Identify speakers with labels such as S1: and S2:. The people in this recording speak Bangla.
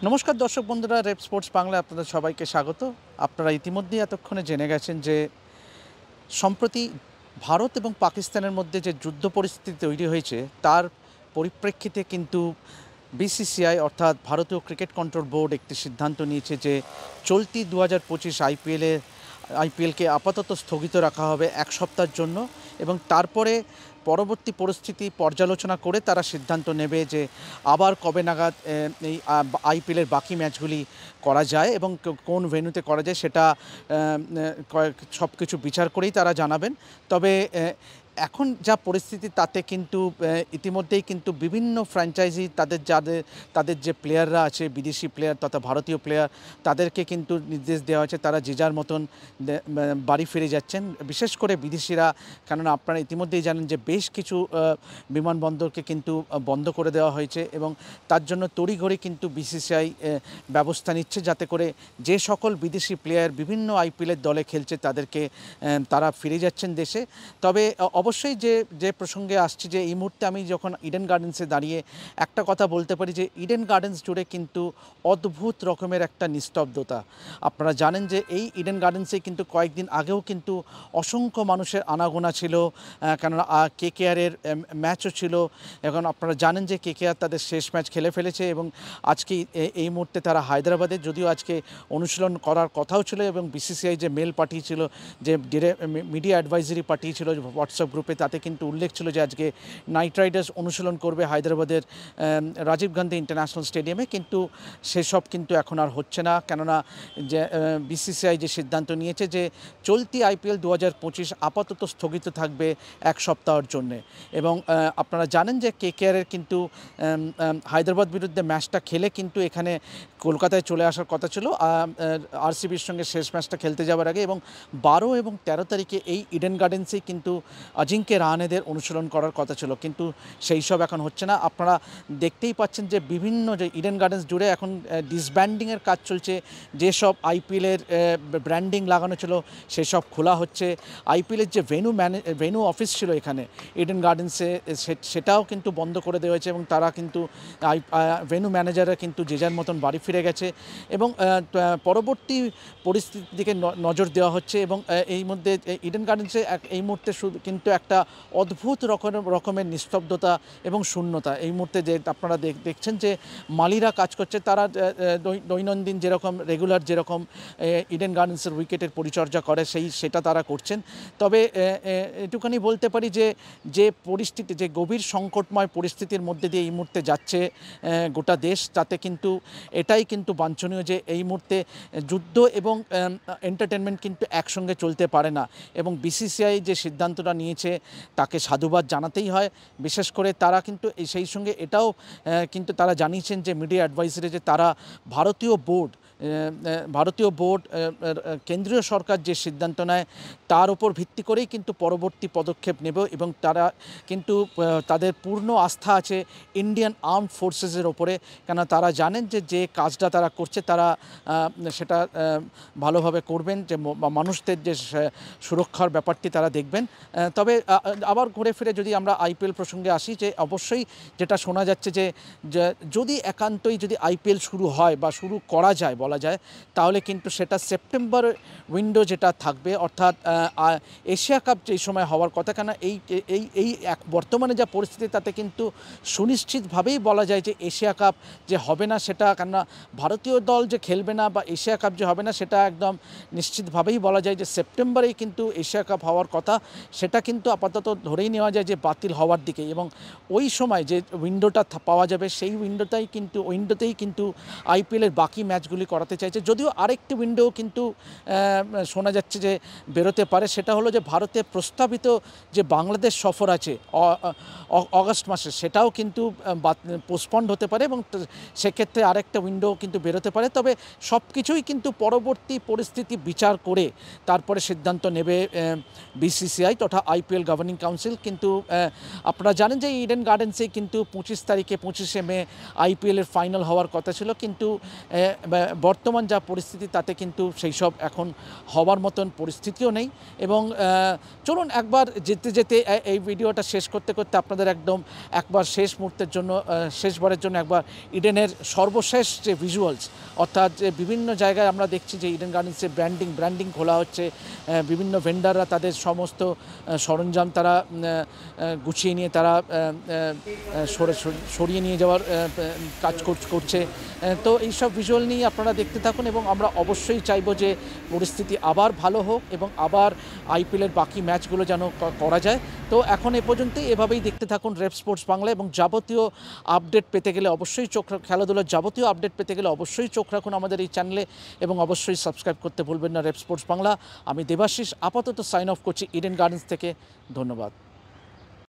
S1: নমস্কার দর্শক বন্ধুরা, রেপ স্পোর্টস বাংলায় আপনাদের সবাইকে স্বাগত। আপনারা ইতিমধ্যেই এতক্ষণে জেনে গেছেন যে সম্প্রতি ভারত এবং পাকিস্তানের মধ্যে যে যুদ্ধ পরিস্থিতি তৈরি হয়েছে তার পরিপ্রেক্ষিতে কিন্তু বিসিসিআই অর্থাৎ ভারতীয় ক্রিকেট কন্ট্রোল বোর্ড একটি সিদ্ধান্ত নিয়েছে যে চলতি 2025 আইপিএলকে আপাতত স্থগিত রাখা হবে এক সপ্তাহের জন্য এবং তারপরে পরবর্তী পরিস্থিতি পর্যালোচনা করে তারা সিদ্ধান্ত নেবে যে আবার কবে নাগাদ এই আইপিএলের বাকি ম্যাচগুলি করা যায় এবং কোন ভেন্যুতে করা যায় সেটা সব কিছু বিচার করেই তারা জানাবেন। তবে এখন যা পরিস্থিতি তাতে কিন্তু ইতিমধ্যেই কিন্তু বিভিন্ন ফ্র্যাঞ্চাইজি তাদের যে প্লেয়াররা আছে, বিদেশি প্লেয়ার তথা ভারতীয় প্লেয়ার, তাদেরকে কিন্তু নির্দেশ দেওয়া হয়েছে তারা যে যার মতন বাড়ি ফিরে যাচ্ছেন। বিশেষ করে বিদেশিরা, কেননা আপনারা ইতিমধ্যেই জানেন যে বেশ কিছু বিমানবন্দরকে কিন্তু বন্ধ করে দেওয়া হয়েছে এবং তার জন্য তড়িঘড়ি কিন্তু বিসিসিআই ব্যবস্থা নিচ্ছে যাতে করে যে সকল বিদেশি প্লেয়ার বিভিন্ন আইপিএলের দলে খেলছে তাদেরকে তারা ফিরে যাচ্ছেন দেশে। তবে অবশ্যই যে প্রসঙ্গে আসছি যে এই মুহূর্তে আমি যখন ইডেন গার্ডেন্সে দাঁড়িয়ে একটা কথা বলতে পারি যে ইডেন গার্ডেন্স জুড়ে কিন্তু অদ্ভুত রকমের একটা নিস্তব্ধতা। আপনারা জানেন যে এই ইডেন গার্ডেন্সে কিন্তু কয়েকদিন আগেও কিন্তু অসংখ্য মানুষের আনাগোনা ছিল, কেননা কেকেআরের ম্যাচও ছিল। এখন আপনারা জানেন যে কেকেআর তাদের শেষ ম্যাচ খেলে ফেলেছে এবং আজকে এই মুহূর্তে তারা হায়দ্রাবাদে, যদিও আজকে অনুশীলন করার কথাও ছিল এবং বিসিসিআই যে মেল পাঠিয়েছিল, যে মিডিয়া অ্যাডভাইজারি পাঠিয়েছিল হোয়াটসঅ্যাপ গ্রুপে, তাতে কিন্তু উল্লেখ ছিল যে আজকে নাইট রাইডার্স অনুশীলন করবে হায়দ্রাবাদের রাজীব গান্ধী ইন্টারন্যাশনাল স্টেডিয়ামে, কিন্তু সেসব কিন্তু এখন আর হচ্ছে না। কেননা যে বিসিসিআই যে সিদ্ধান্ত নিয়েছে যে চলতি আইপিএল 2025 আপাতত স্থগিত থাকবে এক সপ্তাহের জন্যে। এবং আপনারা জানেন যে কেকেআরের কিন্তু হায়দ্রাবাদ বিরুদ্ধে ম্যাচটা খেলে কিন্তু এখানে কলকাতায় চলে আসার কথা ছিল আরসিবির সঙ্গে শেষ ম্যাচটা খেলতে যাওয়ার আগে, এবং 12 এবং 13 তারিখে এই ইডেন গার্ডেন্সেই কিন্তু অজিঙ্ক্য রাহানেদের অনুশীলন করার কথা ছিল, কিন্তু সেই সব এখন হচ্ছে না। আপনারা দেখতেই পাচ্ছেন যে বিভিন্ন যে ইডেন গার্ডেন্স জুড়ে এখন ডিসব্যান্ডিংয়ের কাজ চলছে। যেসব আইপিএলের ব্র্যান্ডিং লাগানো ছিল সেসব খোলা হচ্ছে। আইপিএলের যে ভেন্যু অফিস ছিল এখানে ইডেন গার্ডেন্সে, সেটাও কিন্তু বন্ধ করে দেওয়া হয়েছে এবং তারা কিন্তু ভেন্যু ম্যানেজাররা কিন্তু যে যার মতন বাড়ি ফিরে গেছে এবং পরবর্তী পরিস্থিতির দিকে নজর দেওয়া হচ্ছে। এবং এই মধ্যে ইডেন গার্ডেন্সে এই মুহূর্তে কিন্তু একটা অদ্ভুত রকমের নিস্তব্ধতা এবং শূন্যতা। এই মুহূর্তে যে আপনারা দেখছেন যে মালিরা কাজ করছে, তারা দৈনন্দিন যেরকম রেগুলার যেরকম ইডেন গার্ডেন্সের উইকেটের পরিচর্যা করে সেটা তারা করছেন। তবে এটুখানি বলতে পারি যে পরিস্থিতি, যে গভীর সংকটময় পরিস্থিতির মধ্যে দিয়ে এই মুহূর্তে যাচ্ছে গোটা দেশ, তাতে কিন্তু এটাই কিন্তু বাঞ্ছনীয় যে এই মুহূর্তে যুদ্ধ এবং এন্টারটেনমেন্ট কিন্তু একসঙ্গে চলতে পারে না। এবং বিসিসিআই যে সিদ্ধান্তটা নিয়েছে তাকে সাধুবাদ জানাতেই হয়। বিশেষ করে তারা কিন্তু সেই সঙ্গে এটাও কিন্তু তারা জানিয়েছেন যে মিডিয়া অ্যাডভাইজারি, যে তারা ভারতীয় বোর্ড কেন্দ্রীয় সরকার যে সিদ্ধান্ত নেয় তার উপর ভিত্তি করেই কিন্তু পরবর্তী পদক্ষেপ নেবে এবং তারা কিন্তু তাদের পূর্ণ আস্থা আছে ইন্ডিয়ান আর্মড ফোর্সেসের ওপরে। কেন তারা জানেন যে কাজটা তারা করছে তারা সেটা ভালোভাবে করবেন, যে মানুষদের যে সুরক্ষার ব্যাপারটি তারা দেখবেন। তবে আবার ঘুরে ফিরে যদি আমরা আইপিএল প্রসঙ্গে আসি, যে অবশ্যই যেটা শোনা যাচ্ছে যে যদি একান্তই যদি আইপিএল শুরু হয় বা শুরু করা যায় বলা যায়, তাহলে কিন্তু সেটা সেপ্টেম্বর উইন্ডো যেটা থাকবে, অর্থাৎ এশিয়া কাপ যেই সময় হওয়ার কথা। কেন এই বর্তমানে যা পরিস্থিতি তাতে কিন্তু সুনিশ্চিতভাবেই বলা যায় যে এশিয়া কাপ যে হবে না সেটা, কেননা ভারতীয় দল যে খেলবে না বা এশিয়া কাপ যে হবে না সেটা একদম নিশ্চিতভাবেই বলা যায় যে সেপ্টেম্বরেই কিন্তু এশিয়া কাপ হওয়ার কথা। সেটা কিন্তু আপাতত ধরেই নেওয়া যায় যে বাতিল হওয়ার দিকে, এবং ওই সময় যে উইন্ডোটা পাওয়া যাবে সেই উইন্ডোতেই কিন্তু আইপিএলের বাকি ম্যাচগুলি করাতে চাইছে। যদিও আরেকটি উইন্ডো কিন্তু শোনা যাচ্ছে যে বেরোতে পারে, সেটা হলো যে ভারতের প্রস্তাবিত যে বাংলাদেশ সফর আছে অগাস্ট মাসে, সেটাও কিন্তু পোস্টপন্ড হতে পারে এবং সেক্ষেত্রে আরেকটা উইন্ডো কিন্তু বেরোতে পারে। তবে সব কিছুই কিন্তু পরবর্তী পরিস্থিতি বিচার করে তারপরে সিদ্ধান্ত নেবে বিসিসিআই তথা আইপিএল গভর্নিং কাউন্সিল। কিন্তু আপনারা জানেন যে ইডেন গার্ডেন্সে কিন্তু 25 মে আইপিএলের ফাইনাল হওয়ার কথা ছিল, কিন্তু বর্তমান যা পরিস্থিতি তাতে কিন্তু সেই সব এখন হওয়ার মতন পরিস্থিতিও নেই। এবং চলুন একবার যেতে যেতে এই ভিডিওটা শেষ করতে করতে আপনাদের একবার শেষ মুহূর্তের জন্য শেষবারের জন্য একবার ইডেনের সর্বশেষ যে ভিজুয়ালস, অর্থাৎ যে বিভিন্ন জায়গায় আমরা দেখছি যে ইডেন গার্ডেন্সে ব্র্যান্ডিং খোলা হচ্ছে, বিভিন্ন ভেন্ডাররা তাদের সমস্ত সরঞ্জাম তারা গুছিয়ে নিয়ে তারা সরিয়ে নিয়ে যাওয়ার কাজ করছে। তো এইসব ভিজুয়াল নিয়ে আপনারা দেখতে থাকুন এবং আমরা অবশ্যই চাইব যে পরিস্থিতি আবার ভালো হোক এবং আবার আইপিএলের বাকি ম্যাচগুলো যেন করা যায়। তো এখন এ পর্যন্তই, এভাবেই দেখতে থাকুন রেপ স্পোর্টস বাংলা এবং যাবতীয় আপডেট পেতে গেলে অবশ্যই খেলাধুলার যাবতীয় আপডেট পেতে গেলে অবশ্যই চোখ রাখুন আমাদের এই চ্যানেলে এবং অবশ্যই সাবস্ক্রাইব করতে ভুলবেন না রেপ স্পোর্টস বাংলা। আমি দেবাশিস আপাতত সাইন অফ করছি ইডেন গার্ডেন্স থেকে। ধন্যবাদ।